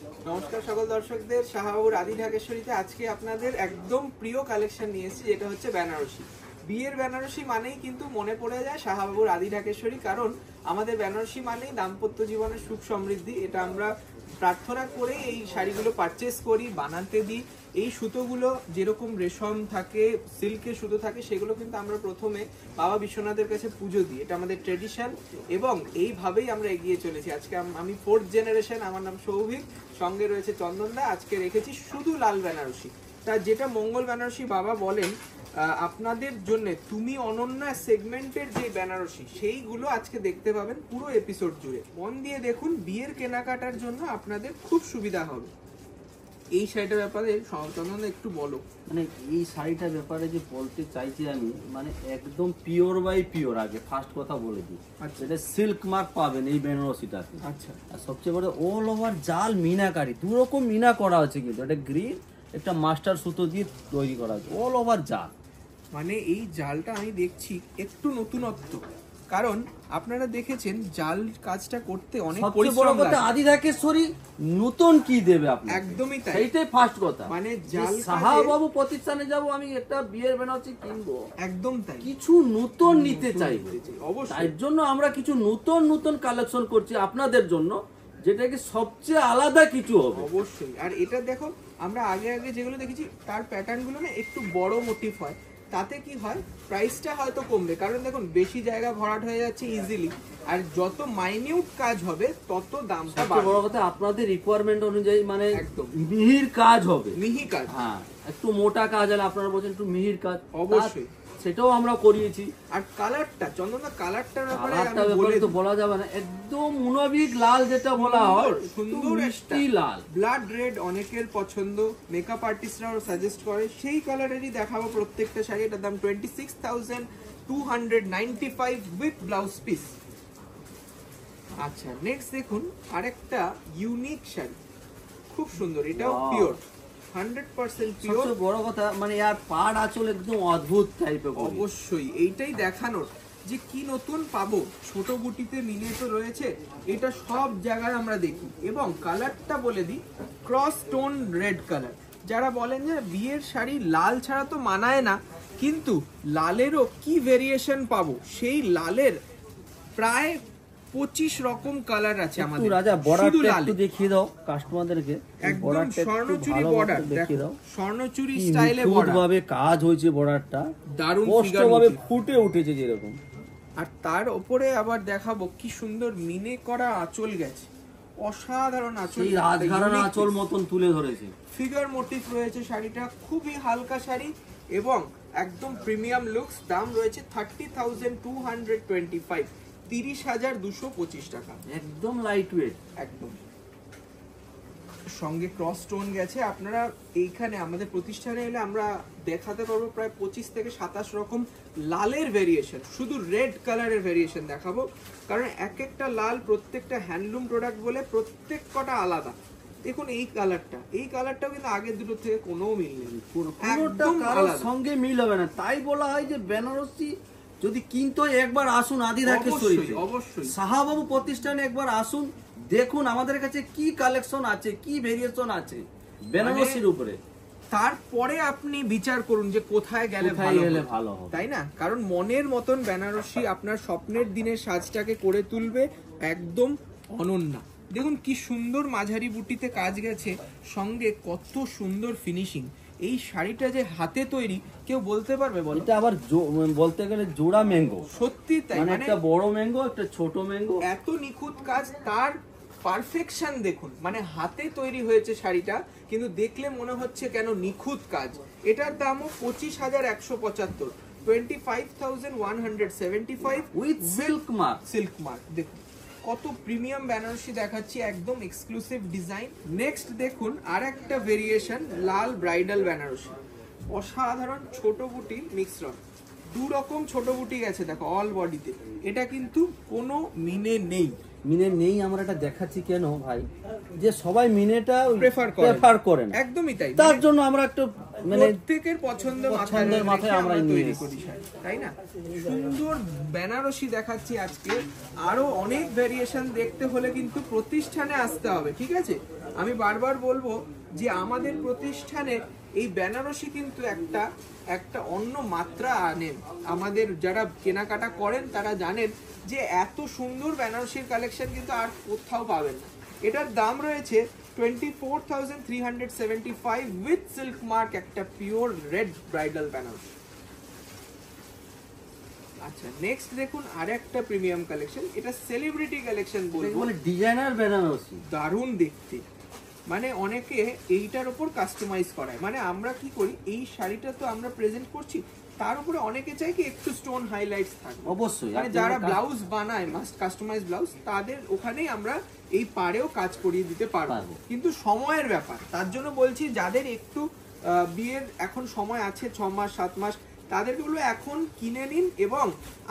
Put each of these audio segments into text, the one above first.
নমস্কার সকল দর্শকদের, শাহবাবুর আদি ঢাকেশ্বরীতে আজকে আপনাদের একদম প্রিয় কালেকশন নিয়ে এসেছি, যেটা হচ্ছে বেনারসি। বিয়ের বেনারসি মানেই কিন্তু মনে পড়ে যায় শাহবাবুর আদি ঢাকেশ্বরী, কারণ আমাদের বেনারসি মানেই দাম্পত্য জীবনের সুখ সমৃদ্ধি। এটা আমরা প্রার্থনা করে এই শাড়িগুলো পারচেস করি, বানাতে দিই। এই সুতোগুলো যেরকম রেশম থাকে, সিল্কের সুতো থাকে, সেগুলো কিন্তু আমরা প্রথমে বাবা বিশ্বনাথের কাছে পুজো দিই। এটা আমাদের ট্রেডিশন এবং এইভাবেই আমরা এগিয়ে চলেছি। আজকে আমি 4th জেনারেশন, আমার নাম সৌভিক, সঙ্গে রয়েছে চন্দনদা। আজকে রেখেছি শুধু লাল বেনারসি। তা যেটা মঙ্গল বেনারসি বাবা বলেন আপনাদের জন্য, তুমি অনন্যা সেগমেন্টের যে বেনারসি, সেইগুলো আজকে দেখতে পাবেন পুরো এপিসোড জুড়ে। মন দিয়ে দেখুন, বিয়ের কেনাকাটার জন্য আপনাদের খুব সুবিধা হবে। এই শাড়িটার ব্যাপারে চন্দন একটু বলো। মানে এই শাড়িটার ব্যাপারে যে বলতে চাইছি আমি, মানে একদম পিওর বাই পিওর। আগে ফার্স্ট কথা বলে দিই, আচ্ছা, এটা সিল্ক মার্ক পাবেন এই বেনারসিটাতে। আচ্ছা, আর সবচেয়ে বড় অল ওভার জাল মিনাকারি, দু রকম মিনা করা আছে, কিন্তু এটা গ্রিন, একটা মাস্টার সুতো দিয়ে তৈরি করা আছে, অল ওভার জাল। মানে এই জালটা আমি দেখছি একটু নতুনত্ব, কারণ আপনারা দেখেছেন জাল কাজটা করতে অনেক পরিশ্রম লাগে। আদি ঢাকেশ্বরী নতুন কি দেবে আপনি? একদমই তাই, সেইটাই ফার্স্ট কথা। মানে জাল শাহবাবু প্রতিষ্ঠানে যাব, আমি একটা বিয়ের বেনারসি কিনবো, একদম তাই, কিছু নতুন নিতে চাইবো। অবশ্যই, তার জন্য আমরা কিছু নতুন নতুন কালেকশন করছি আপনাদের জন্য, যেটা কি সবচেয়ে আলাদা কিছু হবে। অবশ্যই। আর এটা দেখো, আমরা আগে আগে যেগুলো দেখেছি তার প্যাটার্ন গুলো না একটু বড় মোটিভ হয়, তাতে কি হয় প্রাইসটা হয়তো কমবে, কারণ দেখুন বেশি জায়গা ভরাট হয়ে যাচ্ছে ইজিলি, আর যত মাইনিউট কাজ হবে তত দামটা বাড়বে। বড় কথা আপনাদের রিকোয়ারমেন্ট অনুযায়ী, মানে একদম মিহির কাজ হবে, মিহি কাজ। হ্যাঁ, একটু মোটা কাজ হলে আপনারা বলছেন একটু মিহির কাজ, অবশ্যই সেটাও আমরা করিয়েছি। আর কালারটা, চন্দনা কালারটার ব্যাপারে তো বলা যাবে না, একদম মুনাবিক লাল যেটা বলা হয়, সুন্দর মিষ্টি লাল, ব্লাড রেড অনেকের পছন্দ, মেকআপ আর্টিস্টরাও সাজেস্ট করে, সেই কালারেরই দেখাবো প্রত্যেকটা শাড়ি। এটার দাম 26,295 উইথ ব্লাউজ পিস। আচ্ছা, নেক্সট দেখুন আরেকটা ইউনিক শাড়ি, খুব সুন্দর, এটাও পিওর, 100% পিওর। বড় কথা মানে আর পাড় আঁচল একদম অদ্ভুত টাইপের। অবশ্যই এইটাই দেখানোর যে কি নতুন পাবো। ছোট বুটিতে মিলে তো রয়েছে, এটা সব জায়গায় আমরা দেখি। এবং কালারটা বলে দিই, ক্রস টোন রেড কালার। যারা বলেন যে বিয়ের শাড়ি লাল ছাড়া তো মানায় না, কিন্তু লালেরও কি ভেরিয়েশন পাবো, সেই লালের প্রায় 25 রকম কালার আছে আমাদের। রাজা বর্ডারটা একটু দেখিয়ে দাও কাস্টমারদেরকে, একদম স্বর্ণচুরি বর্ডার দেখিয়ে দাও, স্বর্ণচুরি স্টাইলে বর্ডার, ভাবে কাজ হয়েছে, বর্ডারটা দারুণ ভাবে ফুটে উঠেছে যেরকম। আর তার উপরে আবার দেখাবো কি সুন্দর মিনে করা আঁচল গেছে, অসাধারণ আঁচল, এই রাজঘরানা আঁচল মতন তুলে ধরেছে। ফিগার মোটিভ রয়েছে শাড়িটা, খুবই হালকা শাড়ি এবং একদম প্রিমিয়াম লুকস। দাম রয়েছে 30,225, 30,225 টাকা, একদম লাইট ওয়েট। একদম সঙ্গে ক্রস স্টোন গেছে। আপনারা এইখানে আমাদের প্রতিষ্ঠানে এলে আমরা দেখাতে পারবো প্রায় 25 থেকে 27 রকম লালের ভেরিয়েশন, শুধু রেড কালারের ভেরিয়েশন দেখাবো, কারণ এক একটা লাল প্রত্যেকটা হ্যান্ডলুম প্রোডাক্ট বলে প্রত্যেক কটা আলাদা। দেখুন এই কালারটাও কিন্তু আগের দুটো থেকে কোনো মিল নেই, একদম কারোর সঙ্গে মিল হবে না। তাই বলা হয় যে বেনারসি যদি কিনতে একবার আসুন আদি ঢাকেশ্বরীতে, অবশ্যই শাহবাবু প্রতিষ্ঠানে একবার আসুন, দেখুন আমাদের কাছে কি কালেকশন আছে, কি ভেরিয়েশন আছে বেনারসির উপরে। তারপরে আপনি বিচার করুন যে কোথায় গেলে ভালো হবে, তাই না? কারণ মনের মতন বেনারসি আপনার স্বপ্নের দিনের সাজটাকে করে তুলবে একদম অনন্যা। দেখুন কি সুন্দর মাঝারি বুটিতে কাজ গেছে, সঙ্গে কত সুন্দর ফিনিশিং। এই শাড়িটা যে হাতে তৈরি, কেউ বলতে পারবে বলো? এটা আবার বলতে গেলে জোড়া ম্যাঙ্গো, সত্যি তাই, মানে একটা বড় ম্যাঙ্গো একটা ছোট ম্যাঙ্গো, এত নিখুঁত কাজ, তার পারফেকশন দেখুন। মানে হাতে তৈরি হয়েছে শাড়িটা, কিন্তু দেখলে মনে হচ্ছে কেন নিখুঁত কাজ। এটার দামও 25,175, 25,175 উইথ সিল্ক মার্ক। দেখুন কত প্রিমিয়াম বেনারসি দেখাচ্ছি, একদম এক্সক্লুসিভ ডিজাইন। নেক্সট দেখুন আর একটা ভেরিয়েশন, লাল ব্রাইডাল বেনারসি, অসাধারণ ছোট বুটি মিশ্রণ, দু রকম ছোট বুটি গেছে দেখো অল বডিতে। এটা কিন্তু কোনো মিনে নেই। আমরা এটা দেখাচ্ছি কেন ভাই, যে সবাই মিনেটা প্রেফার করে না, একদমই তাই। তার জন্য আমরা একটা মানে প্রত্যেকের পছন্দের মাথায় আমরা তৈরি করি শাড়ি, তাই না? সুন্দর বেনারসি দেখাচ্ছি আজকে। আরো অনেক ভেরিয়েশন দেখতে হলে কিন্তু প্রতিষ্ঠানে আসতে হবে, ঠিক আছে? আমি বারবার বলবো যে আমাদের প্রতিষ্ঠানে এই বেনারসি কিন্তু একটা অন্য মাত্রা আনেন। আমাদের যারা কেনাকাটা করেন তারা জানেন যে এত সুন্দর বেনারসির কালেকশন কিন্তু আর কোথাও পাবেন না। এটার দাম রয়েছে 24,375 উইথ সিল্ক মার্ক, একটা পিওর রেড ব্রাইডাল বেনারসি। আচ্ছা, নেক্সট দেখুন আরেকটা প্রিমিয়াম কালেকশন। এটা সেলিব্রিটি কালেকশন বলবো, মানে ডিজাইনার বেনারসি, দারুণ দেখতে। মানে অনেকে এইটার উপর কাস্টমাইজ করায়। মানে আমরা কি করি, এই শাড়িটা তো আমরা প্রেজেন্ট করছি, তার উপরে অনেকে চায় কি একটু স্টোন হাইলাইটস থাকবে। অবশ্যই মানে যারা ব্লাউজ বানায় মাস্ট কাস্টমাইজ ব্লাউজ, তাদের ওখানেই আমরা এই পাড়েও কাজ করিয়ে দিতে পারবো, কিন্তু সময়ের ব্যাপার। তার জন্য বলছি যাদের একটু বিয়ের এখন সময় আছে 6 মাস 7 মাস, তাদেরকে বলবো এখন কিনে নিন এবং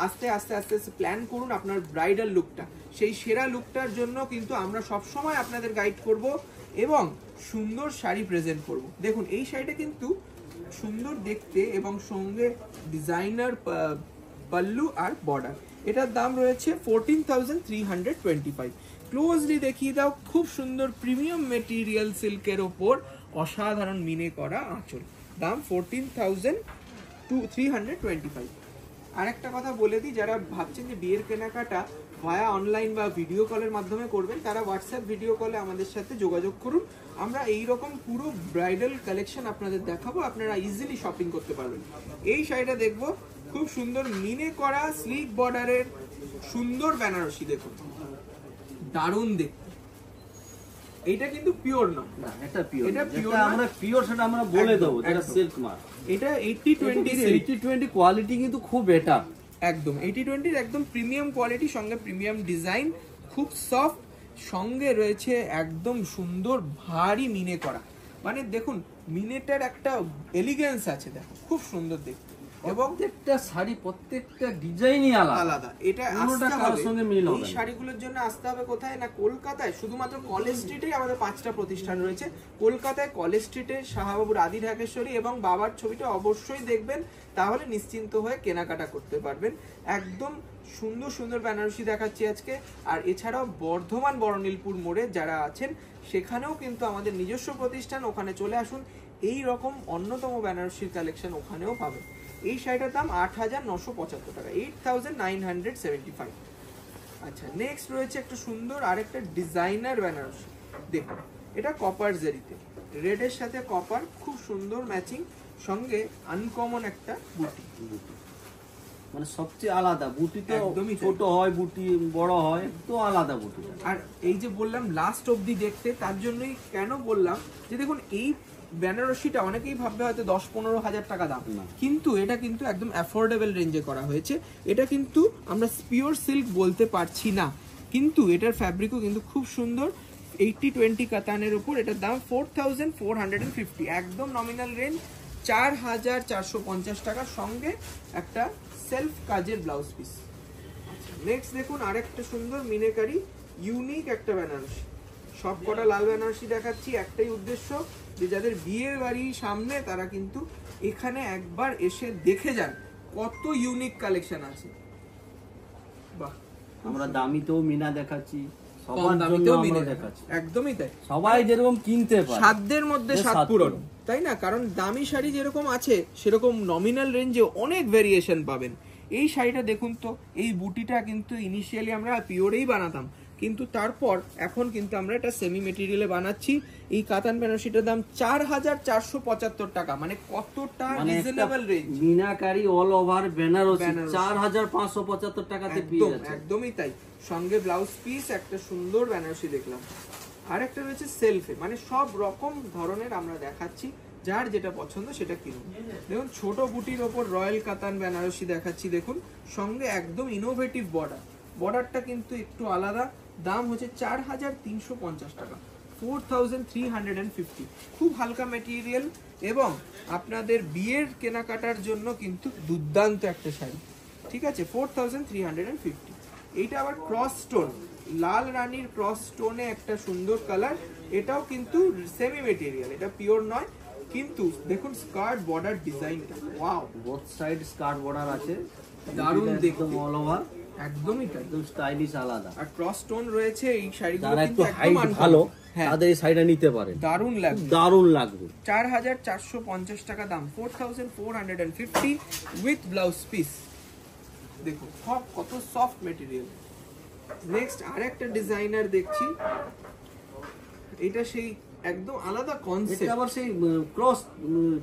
আস্তে আস্তে আস্তে আস্তে প্ল্যান করুন আপনার ব্রাইডাল লুকটা। সেই সেরা লুকটার জন্য কিন্তু আমরা সব সময় আপনাদের গাইড করব এবং সুন্দর শাড়ি প্রেজেন্ট করব। দেখুন এই শাড়িটা কিন্তু সুন্দর দেখতে এবং সঙ্গে ডিজাইনার পাল্লু আর বর্ডার। এটার দাম রয়েছে 14,325। ক্লোজলি দেখিয়ে দাও, খুব সুন্দর প্রিমিয়াম মেটেরিয়াল সিল্কের ওপর অসাধারণ মিনে করা আঁচল। দাম 14,325। আরেকটা কথা বলে দিই, যারা ভাবছেন যে বিয়ের কেনাকাটা ভায়া অনলাইন বা ভিডিও কলের মাধ্যমে করবেন, তারা হোয়াটসঅ্যাপ ভিডিও কলে আমাদের সাথে যোগাযোগ করুন। আমরা এই রকম পুরো ব্রাইডাল কালেকশন আপনাদের দেখাবো, আপনারা ইজিলি শপিং করতে পারবেন। এই শাড়িটা দেখবো, খুব সুন্দর মিনে করা স্লিক বর্ডারের সুন্দর বেনারসি, দেখুন দারুণ দেখতে। এটা কিন্তু পিওর না, এটা পিওর, এটা পিওর আমরা পিওর সেটা আমরা বলে দেবো, যেটা সিল্ক মার্ক। এটা 80-20 কোয়ালিটি কিন্তু খুব বেটার, একদম 80-20 একদম প্রিমিয়াম কোয়ালিটি, সঙ্গে প্রিমিয়াম ডিজাইন, খুব সফট, সঙ্গে রয়েছে একদম সুন্দর ভারী মিনে করা। মানে দেখুন মিনেটার একটা এলিগেন্স আছে, দেখো খুব সুন্দর দেখতে, এবং প্রত্যেকটা শাড়ি প্রত্যেকটা ডিজাইনই আলাদা। এটা আসতে হবে এই শাড়িগুলোর জন্য আসতে হবে কোথায় না, কলকাতায়। শুধুমাত্র কলেজ স্ট্রিটেই আমাদের 5টা প্রতিষ্ঠান রয়েছে। কলকাতায় কলেজ স্ট্রিটে শাহবাবুর আদি ঢাকেশ্বরী, এবং বাবার ছবিটা অবশ্যই দেখবেন, তাহলে নিশ্চিন্ত হয়ে কেনাকাটা করতে পারবেন। একদম সুন্দর সুন্দর বেনারসি দেখাচ্ছি আজকে। আর এছাড়াও বর্ধমান বড়নীলপুর মোড়ে যারা আছেন, সেখানেও কিন্তু আমাদের নিজস্ব প্রতিষ্ঠান, ওখানে চলে আসুন। এই রকম অন্যতম বেনারসির কালেকশন ওখানেও পাবেন। এই শাড়িটার দাম 8,975 টাকা, 8,975। আচ্ছা, নেক্সট রয়েছে একটা সুন্দর আরেকটা ডিজাইনার বেনারসি। দেখুন এটা কপার জেরিতে, রেডের সাথে কপার, খুব সুন্দর ম্যাচিং, সঙ্গে আনকমন একটা বুটি। মানে সবচেয়ে আলাদা বুটি, তো ছোট হয় বুটি, বড় হয়, তো আলাদা বুটি। আর এই যে বললাম লাস্ট অবধি দেখতে, তার জন্যই কেন বললাম যে দেখুন এই বেনারসিটা অনেকেই ভাববে হয়তো 10-15 হাজার টাকা দাম, কিন্তু এটা কিন্তু একদম অ্যাফোর্ডেবল রেঞ্জে করা হয়েছে। এটা কিন্তু আমরা পিওর সিল্ক বলতে পারছি না, কিন্তু এটার ফ্যাব্রিকও কিন্তু খুব সুন্দর। 80-20 কাতানের উপর এটার দাম 4,450, একদম নমিনাল রেঞ্জ, 4,450 টাকা, সঙ্গে একটা সেলফ কাজের ব্লাউজ পিস। নেক্সট দেখুন আরেকটা সুন্দর মিনেকারি ইউনিক একটা বেনারসি। সব কটা লাল বেনারসি দেখাচ্ছি, একটাই উদ্দেশ্য যে যাদের বিয়ের বাড়ি সামনে, তারা কিন্তু এখানে একবার এসে দেখে যান কত ইউনিক কালেকশন আছে। বাহ, আমরা দামিতেও মিনা দেখাচ্ছি, সবার জন্য আমরা দেখাচ্ছি, একদমই তাই। সবাই যেরকম কিনতে পারে, সাধ্যের মধ্যে সাত পূরণ, তাই না? কারণ দামি শাড়ি যেরকম আছে, সেরকম নমিনাল রেঞ্জে অনেক ভেরিয়েশন পাবেন। এই শাড়িটা দেখুন তো, এই বুটিটা কিন্তু ইনিশিয়ালি আমরা পিওরেই বানাতাম, কিন্তু তারপর এখন কিন্তু আমরা এটা সেমি মেটেরিয়ালে বানাচ্ছি। এই কাতান বেনারসিটার দাম 4,475 টাকা, মানে কতটা reasonable range. Meenakari all over Banarasi 4,575 টাকাতে পেয়ে যাচ্ছে, একদমই তাই। সঙ্গে ব্লাউজ পিস, একটা সুন্দর বেনারসি দেখলাম। আর একটা রয়েছে সেলফে, মানে সব রকম ধরনের আমরা দেখাচ্ছি, যার যেটা পছন্দ সেটা কিনুন। দেখুন ছোট বুটির ওপর রয়্যাল কাতান বেনারসি দেখাচ্ছি, দেখুন সঙ্গে একদম ইনোভেটিভ বর্ডার। বর্ডারটা কিন্তু একটু আলাদা। দাম হচ্ছে 4,350 টাকা, 4,350। খুব হালকা মেটেরিয়াল এবং আপনাদের বিয়ের কেনাকাটার জন্য কিন্তু দুর্দান্ত একটা শাড়ি, ঠিক আছে? 4,350। এইটা আবার ক্রস স্টোন, লাল রানীর ক্রস স্টোনে একটা সুন্দর কালার, এটাও কিন্তু সেমি মেটেরিয়াল, এটা পিওর নয়, কিন্তু দেখুন স্কার্ট বর্ডার ডিজাইনটা, wow, both side skirt border আছে, দারুণ দেখতে, অল ওভার একদমই তাই, একদম স্টাইলিশ আলাদা। আর ক্রস স্টোন রয়েছে এই শাড়িগুলো যারা কিন্তু একটু একদম হাইট uncommon। ভালো হ্যাঁ, তাদের এই শাড়িটা নিতে পারেন, দারুণ লাগবে, দারুণ লাগবে। 4450 টাকা দাম, 4450 উইথ ব্লাউজ পিস। দেখুন কত সফট মেটেরিয়াল। নেক্সট আরেকটা ডিজাইনার দেখছি, এটা সেই একদম আলাদা এটা কনসেপ্ট, আবার সেই ক্রস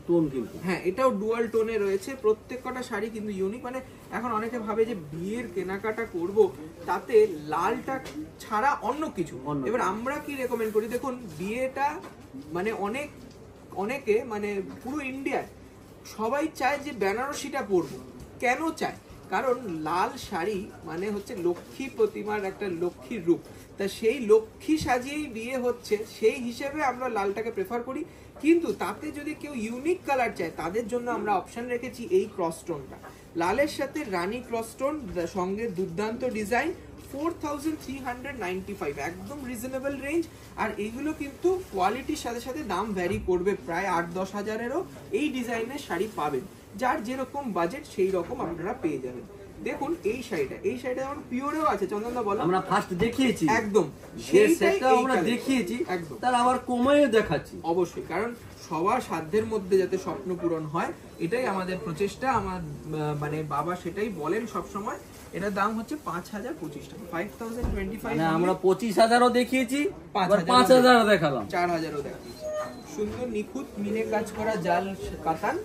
টোন কিন্তু। হ্যাঁ এটাও ডুয়াল টোনে রয়েছে, প্রত্যেকটা শাড়ি কিন্তু ইউনিক। মানে এখন অনেকে ভাবে যে বিয়ের কেনাকাটা করব তাতে লালটা ছাড়া অন্য কিছু, এবার আমরা কি রেকমেন্ড করি, দেখুন বিয়েটা মানে অনেকে মানে পুরো ইন্ডিয়ায় সবাই চায় যে বেনারসিটা পরবো। কেন চায়? কারণ লাল শাড়ি মানে হচ্ছে লক্ষ্মী প্রতিমার একটা লক্ষ্মীর রূপ, তা সেই লক্ষ্মী সাজিয়েই বিয়ে হচ্ছে, সেই হিসেবে আমরা লালটাকে প্রেফার করি। কিন্তু তাতে যদি কেউ ইউনিক কালার চায় তাদের জন্য আমরা অপশন রেখেছি এই ক্রসস্টোনটা, লালের সাথে রানী ক্রসস্টোন, সঙ্গে দুর্দান্ত ডিজাইন, 4395, একদম রিজনেবল রেঞ্জ। আর এইগুলো কিন্তু কোয়ালিটির সাথে সাথে দাম ভ্যারি করবে, প্রায় 8-10 হাজারেরও এই ডিজাইনের শাড়ি পাবেন, যার যেরকম বাজেট সেই রকম আপনারা পেয়ে যাবেন। দেখুন এই শাড়িটা আমার পিওরেও আছে, চন্দনদা বলো। আমরা ফার্স্ট দেখিয়েছি একদম সেটা আমরা দেখিয়েছি, একদম তার আবার কমিয়ে দেখাচ্ছি অবশ্যই, কারণ সবার সাধ্যের মধ্যে যাতে স্বপ্ন পূরণ হয় এটাই আমাদের প্রচেষ্টা। আমার মানে বাবা সেটাই বলেন সব সময়। এটার দাম হচ্ছে 5025 টাকা, 5025। মানে আমরা 25,000ও দেখিয়েছি, 5,000 5,000ও দেখালাম, 4000ও দেখাচ্ছি। সুন্দর নিখুঁত মিনে কাজ করা জাল কাতান,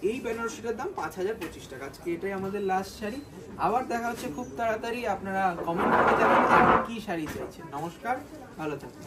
এই বেনারসিটার দাম 5025 টাকা। আজকে এটাই আমাদের লাস্ট শাড়ি, আবার দেখা হচ্ছে খুব তাড়াতাড়ি। আপনারা কমেন্ট করে জানান আর কি শাড়ি চাইছেন। নমস্কার, ভালো থাকুন।